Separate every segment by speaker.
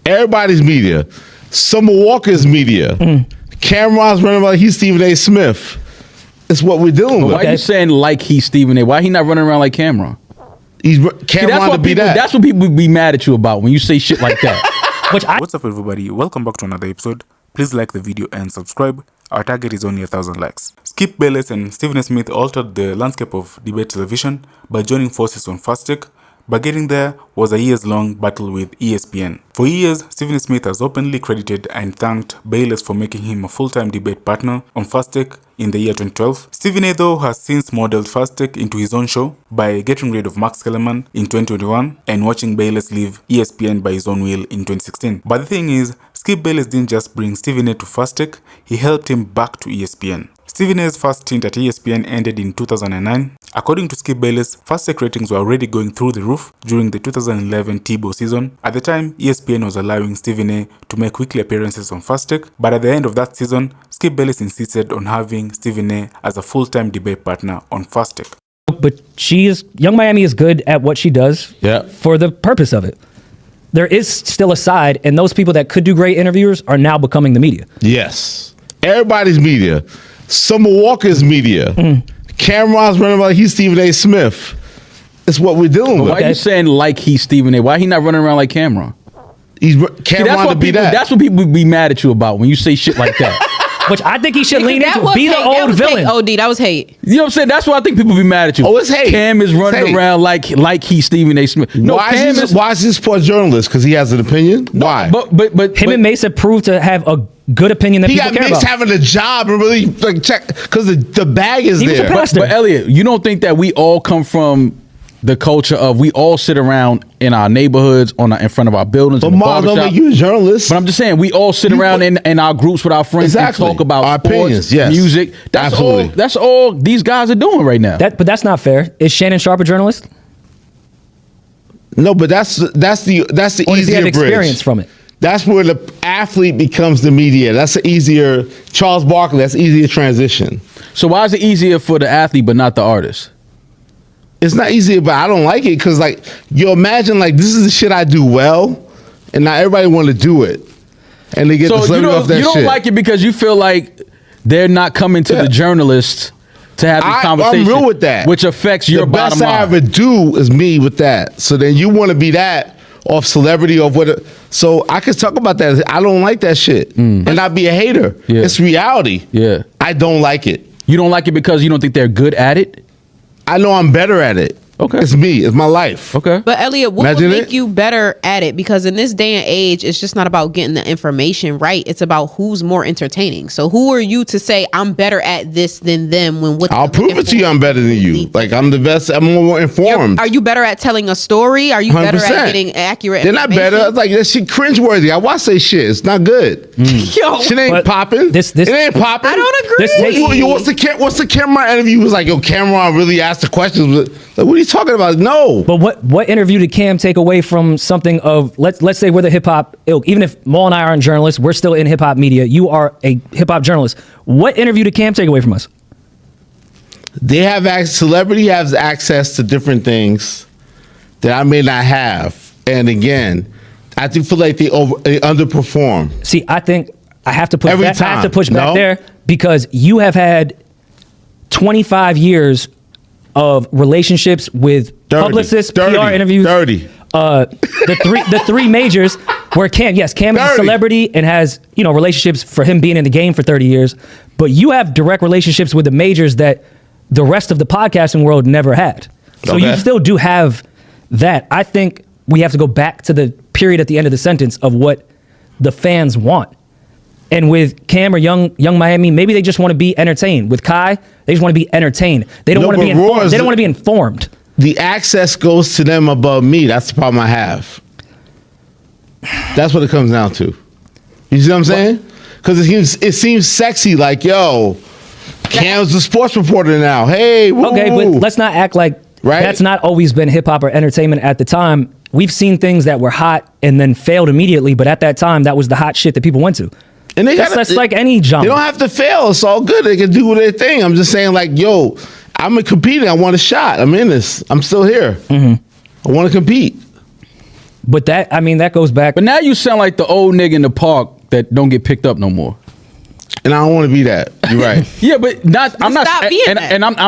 Speaker 1: Everybody's media. Summer Walker's media. Camron's running like he's Stephen A. Smith. It's what we're dealing with.
Speaker 2: Why are you saying like he's Stephen A? Why he not running around like Camron?
Speaker 1: Camron to be that.
Speaker 2: That's what people be mad at you about when you say shit like that.
Speaker 3: What's up, everybody? Welcome back to another episode. Please like the video and subscribe. Our target is only 1,000 likes. Skip Bayless and Stephen A. Smith altered the landscape of debate television by joining forces on Fast Take, but getting there was a years-long battle with ESPN. For years, Stephen A. Smith has openly credited and thanked Bayless for making him a full-time debate partner on Fast Take in the year 2012. Stephen A. though has since modeled Fast Take into his own show by getting rid of Max Kellerman in 2021 and watching Bayless leave ESPN by his own will in 2016. But the thing is, Skip Bayless didn't just bring Stephen A. to Fast Take, he helped him back to ESPN. Stephen A.'s first stint at ESPN ended in 2009. According to Skip Bayless, Fast Take ratings were already going through the roof during the 2011 Tebow season. At the time, ESPN was allowing Stephen A. to make weekly appearances on Fast Take, but at the end of that season, Skip Bayless insisted on having Stephen A. as a full-time debate partner on Fast Take.
Speaker 4: But Young Miami is good at what she does for the purpose of it. There is still a side, and those people that could do great interviewers are now becoming the media.
Speaker 1: Yes. Everybody's media. Summer Walker's media. Camron's running like he's Stephen A. Smith. It's what we're dealing with.
Speaker 2: Why are you saying like he's Stephen A? Why he not running around like Camron?
Speaker 1: Camron to be that.
Speaker 2: That's what people be mad at you about when you say shit like that.
Speaker 4: Which I think he should lean into. Be the old villain.
Speaker 5: OD, that was hate.
Speaker 2: You know what I'm saying? That's why I think people be mad at you.
Speaker 1: Oh, it's hate.
Speaker 2: Cam is running around like he's Stephen A. Smith. No,
Speaker 1: why is he support journalists? Because he has an opinion? Why?
Speaker 2: But
Speaker 4: him and Mace have proved to have a good opinion that people care about.
Speaker 1: He got Mace having a job and really like check because the bag is there.
Speaker 2: But Elliot, you don't think that we all come from the culture of we all sit around in our neighborhoods in front of our buildings?
Speaker 1: But Mom, don't make you a journalist.
Speaker 2: But I'm just saying we all sit around in our groups with our friends and talk about
Speaker 1: our
Speaker 2: sports,
Speaker 1: opinions, yes.
Speaker 2: music. That's all these guys are doing right now.
Speaker 4: But that's not fair. Is Shannon Sharp a journalist?
Speaker 1: No, but that's the
Speaker 4: or does he
Speaker 1: easier
Speaker 4: have
Speaker 1: bridge.
Speaker 4: experience from it?
Speaker 1: That's where the athlete becomes the media. That's the easier Charles Barkley. That's easier transition.
Speaker 2: So why is it easier for the athlete but not the artist?
Speaker 1: It's not easier, but I don't like it because, like, you imagine, like, this is the shit I do well, and not everybody want to do it, and they get the celebrity off that shit.
Speaker 2: You don't like it because you feel like they're not coming to the journalists to have this conversation.
Speaker 1: I'm real with that,
Speaker 2: which affects your bottom line.
Speaker 1: The best I ever do is me with that. So then you want to be that off celebrity or what? So I can talk about that. I don't like that shit, and not be a hater.
Speaker 2: Yeah.
Speaker 1: It's reality.
Speaker 2: Yeah,
Speaker 1: I don't like it.
Speaker 2: You don't like it because you don't think they're good at it?
Speaker 1: I know I'm better at it.
Speaker 2: Okay.
Speaker 1: It's me. It's my life.
Speaker 2: Okay.
Speaker 5: But Elliot, what would make you better at it? Because in this day and age, it's just not about getting the information right. It's about who's more entertaining. So who are you to say I'm better at this than them when what
Speaker 1: I'll prove it to you I'm better than you. Like I'm the best. I'm more informed.
Speaker 5: Are you better at telling a story? Are you 100%. Better at getting accurate
Speaker 1: information? They're not better. It's like that shit cringeworthy. I watch that shit. It's not good.
Speaker 5: Yo,
Speaker 1: shit ain't popping. It ain't popping.
Speaker 5: I don't agree.
Speaker 1: What's the Camron interview? Was like, yo, Camron really asked the questions. Like, what are you talking about? No.
Speaker 4: But what interview did Cam take away from something of, let's say we're the hip hop ilk. Even if Maul and I aren't journalists, we're still in hip hop media. You are a hip hop journalist. What interview did Cam take away from us?
Speaker 1: They have celebrity has access to different things that I may not have. And again, I do feel like they underperform.
Speaker 4: See, I think I have to push back. I have to push back there because you have had 25 years of relationships with publicists, PR interviews. The three majors where Cam is a celebrity and has, relationships for him being in the game for 30 years. But you have direct relationships with the majors that the rest of the podcasting world never had. So you still do have that. I think we have to go back to the period at the end of the sentence of what the fans want. And with Cam or Young Miami, maybe they just want to be entertained. With Kai, they just want to be entertained. They don't want to be informed. They don't want to be informed.
Speaker 1: The access goes to them above me. That's the problem I have. That's what it comes down to. You see what I'm saying? Because it seems sexy. Like, yo, Cam's the sports reporter now. Hey, woo.
Speaker 4: Okay, but let's not act like that's not always been hip hop or entertainment at the time. We've seen things that were hot and then failed immediately, but at that time, that was the hot shit that people went to. And that's like any genre.
Speaker 1: They don't have to fail. It's all good. They can do their thing. I'm just saying, like, yo, I'm competing. I want a shot. I'm in this. I'm still here. I want to compete.
Speaker 4: But that goes back.
Speaker 2: But now you sound like the old nigga in the park that don't get picked up no more.
Speaker 1: And I don't want to be that. You're right.
Speaker 2: Yeah, but I'm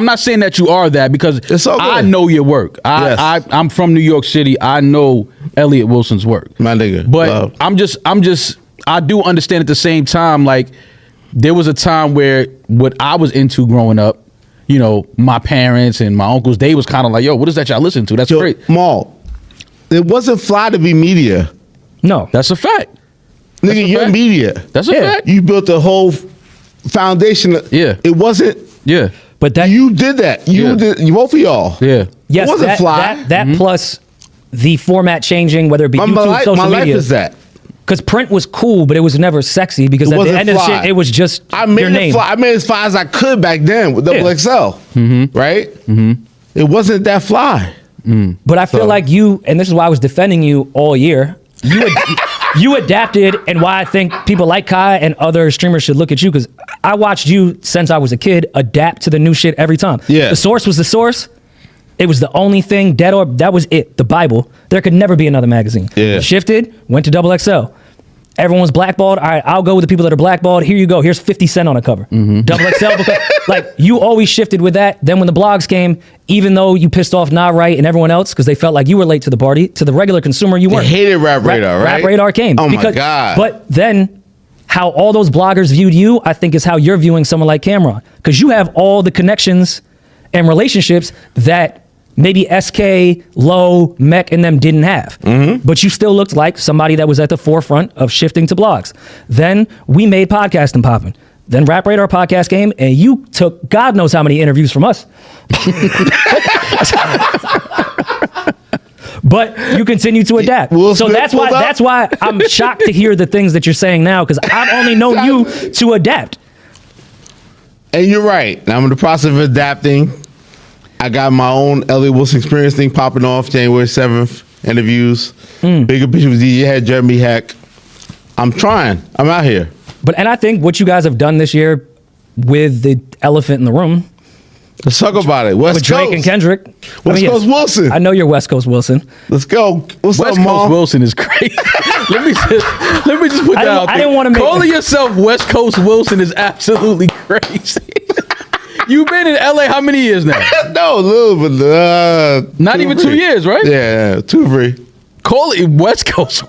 Speaker 2: not saying that you are that, because I know your work. I'm from New York City. I know Elliott Wilson's work.
Speaker 1: My nigga.
Speaker 2: But I do understand at the same time, like, there was a time where what I was into growing up, you know, my parents and my uncles, they was kind of like, yo, what is that y'all listen to? That's great.
Speaker 1: Maul, it wasn't fly to be media.
Speaker 4: No.
Speaker 2: That's a fact.
Speaker 1: Nigga, you're media.
Speaker 2: That's a fact.
Speaker 1: You built a whole foundation. It wasn't.
Speaker 2: Yeah.
Speaker 1: But you did that. You did. Both of y'all.
Speaker 2: Yeah.
Speaker 4: Yes.
Speaker 1: It wasn't fly.
Speaker 4: That plus the format changing, whether it be YouTube, social media.
Speaker 1: My life is that.
Speaker 4: Because print was cool, but it was never sexy, because at the end of the shit, it was just your name.
Speaker 1: I made as fly as I could back then with Double XL. Right? It wasn't that fly.
Speaker 4: But I feel like you, and this is why I was defending you all year, you adapted, and why I think people like Kai and other streamers should look at you, because I watched you since I was a kid adapt to the new shit every time.
Speaker 1: Yeah.
Speaker 4: The source was the source. It was the only thing, that was it, the Bible. There could never be another magazine.
Speaker 1: Yeah.
Speaker 4: Shifted, went to Double XL. Everyone was blackballed. All right, I'll go with the people that are blackballed. Here you go. Here's 50 Cent on a cover. Double XL, because, like, you always shifted with that. Then when the blogs came, even though you pissed off Nah Right and everyone else because they felt like you were late to the party, to the regular consumer, you weren't.
Speaker 1: They hated Rap Radar, right?
Speaker 4: Rap Radar came.
Speaker 1: Oh, my God.
Speaker 4: But then how all those bloggers viewed you, I think, is how you're viewing someone like Camron. Because you have all the connections and relationships that maybe SK, Low, Mech, and them didn't have. But you still looked like somebody that was at the forefront of shifting to blogs. Then we made podcasting popping. Then Rap Radar podcast came, and you took God knows how many interviews from us. But you continue to adapt. So that's why I'm shocked to hear the things that you're saying now, because I've only known you to adapt.
Speaker 1: And you're right. I'm in the process of adapting. I got my own Elliott Wilson experience thing popping off January 7th. Interviews. Bigger picture with DJ Head, Jeremy Heck. I'm trying. I'm out here.
Speaker 4: And I think what you guys have done this year with the elephant in the room.
Speaker 1: Let's talk about it. West
Speaker 4: with Drake
Speaker 1: Coast.
Speaker 4: and Kendrick.
Speaker 1: West Coast Wilson.
Speaker 4: I know you're West Coast Wilson.
Speaker 1: Let's go. What's
Speaker 2: West
Speaker 1: up,
Speaker 2: Coast
Speaker 1: Mom?
Speaker 2: Wilson is crazy. let me just put that out there.
Speaker 4: I didn't want to make
Speaker 2: calling yourself West Coast Wilson is absolutely crazy. You've been in LA how many years now?
Speaker 1: No, a little bit.
Speaker 2: Not even 2 years, right?
Speaker 1: Yeah, 2 or 3.
Speaker 2: Call it West Coast.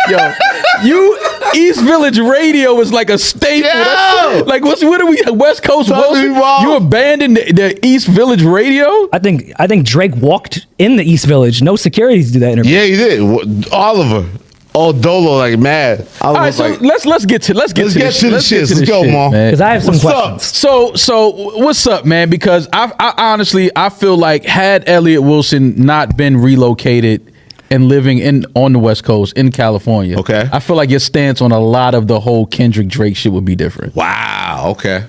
Speaker 2: Yo, East Village Radio is like a staple.
Speaker 1: Yo!
Speaker 2: Like, what are we? West Coast Wilson? You abandoned the East Village Radio?
Speaker 4: I think Drake walked in the East Village. No securities do that interview.
Speaker 1: Yeah, he did. Oliver. All Dolo like mad.
Speaker 2: All right, so let's get to this shit.
Speaker 1: Let's go, Mom.
Speaker 4: Because I have some questions.
Speaker 2: So what's up, man? Because I honestly feel like had Elliott Wilson not been relocated and living on the West Coast in California,
Speaker 1: okay,
Speaker 2: I feel like your stance on a lot of the whole Kendrick Drake shit would be different.
Speaker 1: Wow. Okay.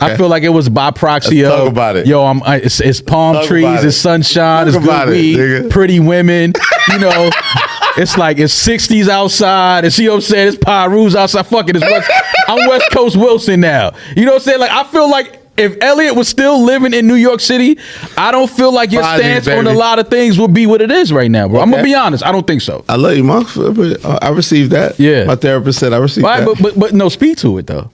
Speaker 2: I feel like it was by proxy
Speaker 1: Let's
Speaker 2: of
Speaker 1: talk about it.
Speaker 2: Yo, it's palm trees, it's sunshine, it's good weed, pretty women, you know. It's like it's 60s outside. It's, you know what I'm saying? It's Pyrus outside. Fuck it. I'm West Coast Wilson now. You know what I'm saying? Like, I feel like if Elliott was still living in New York City, I don't feel like your stance on a lot of things would be what it is right now, bro. Okay. I'm gonna be honest. I don't think so.
Speaker 1: I love you, Mom. I received that.
Speaker 2: Yeah.
Speaker 1: My therapist said I received that.
Speaker 2: But no, speak to it though.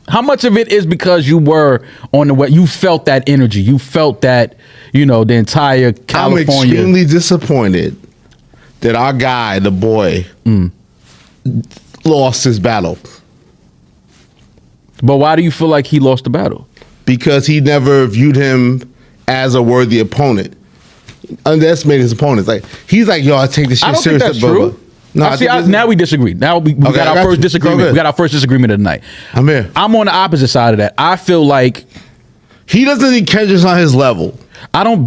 Speaker 2: How much of it is because you were on the way, you felt that energy, you felt that, you know, the entire California.
Speaker 1: I'm extremely disappointed that our guy, the boy, lost his battle.
Speaker 2: But why do you feel like he lost the battle?
Speaker 1: Because he never viewed him as a worthy opponent. Underestimated his opponents. Like, he's like, yo, I take this shit seriously.
Speaker 2: I don't think that's true.
Speaker 1: No,
Speaker 2: now we disagree. Now we got our first disagreement. We got our first disagreement of the night.
Speaker 1: I'm here.
Speaker 2: I'm on the opposite side of that. I feel like
Speaker 1: he doesn't think Kendrick's on his level.
Speaker 2: I don't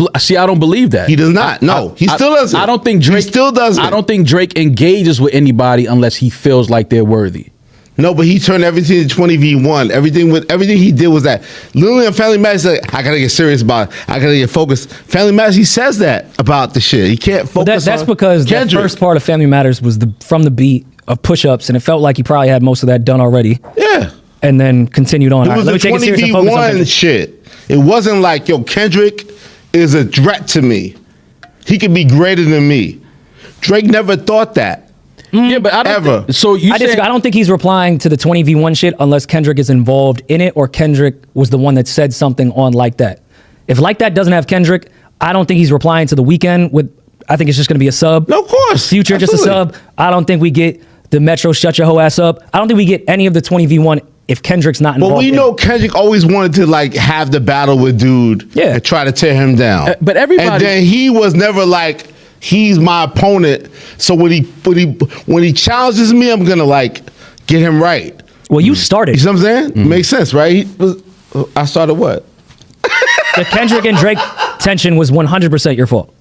Speaker 2: believe that.
Speaker 1: He does not. He still doesn't.
Speaker 2: I don't think Drake
Speaker 1: he still doesn't.
Speaker 2: I don't think Drake engages with anybody unless he feels like they're worthy.
Speaker 1: No, but he turned everything to 20v1. Everything he did was that. Literally on Family Matters, like, I gotta get serious about it. I gotta get focused. Family Matters, he says that about the shit. He can't focus.
Speaker 4: That's because
Speaker 1: Kendrick.
Speaker 4: The first part of Family Matters was from the beat of push-ups, and it felt like he probably had most of that done already.
Speaker 1: Yeah.
Speaker 4: And then continued on.
Speaker 1: It was the 20v1 shit. It wasn't like, yo, Kendrick is a threat to me. He could be greater than me. Drake never thought that.
Speaker 2: Yeah, but I don't
Speaker 1: ever.
Speaker 2: So you
Speaker 4: I don't think he's replying to the 20v1 shit unless Kendrick is involved in it or Kendrick was the one that said something on Like That. If Like That doesn't have Kendrick, I don't think he's replying to The Weeknd with. I think it's just going to be a sub.
Speaker 1: No, of course.
Speaker 4: Future,
Speaker 1: absolutely.
Speaker 4: just a sub. I don't think we get the Metro Shut Your Hoe Ass Up. I don't think we get any of the 20v1 if Kendrick's not involved.
Speaker 1: But we know Kendrick always wanted to like have the battle with dude and try to tear him down.
Speaker 2: But everybody.
Speaker 1: And then he was never like, he's my opponent. So when he challenges me, I'm gonna like get him right.
Speaker 4: Well, you started.
Speaker 1: You see what I'm saying? Makes sense, right? I started what?
Speaker 4: The Kendrick and Drake tension was 100% your fault.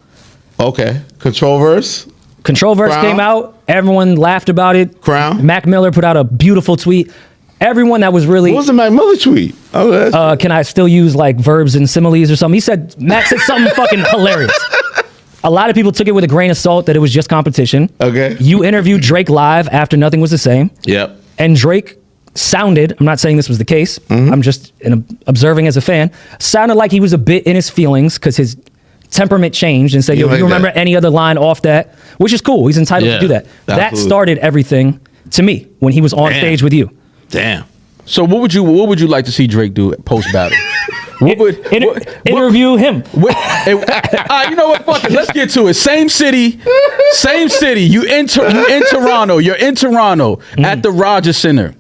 Speaker 1: Okay. Control Verse
Speaker 4: came out. Everyone laughed about it.
Speaker 1: Crown.
Speaker 4: Mac Miller put out a beautiful tweet. Everyone that was really.
Speaker 1: What was the Mac Miller tweet? Oh,
Speaker 4: can I still use like verbs and similes or something? He said, Mac said something fucking hilarious. A lot of people took it with a grain of salt that it was just competition.
Speaker 1: Okay.
Speaker 4: You interviewed Drake live after Nothing Was the Same.
Speaker 1: Yep.
Speaker 4: And Drake sounded, I'm not saying this was the case, I'm just observing as a fan, sounded like he was a bit in his feelings because his temperament changed and said, yo, you remember any other line off that? Which is cool. He's entitled to do that. Absolutely. That started everything to me when he was on stage with you.
Speaker 1: Damn.
Speaker 2: So what would you like to see Drake do post battle?
Speaker 4: Interview him.
Speaker 2: You know what? Fuck it. Let's get to it. Same city. You in Toronto. You're in Toronto at the Rogers Center.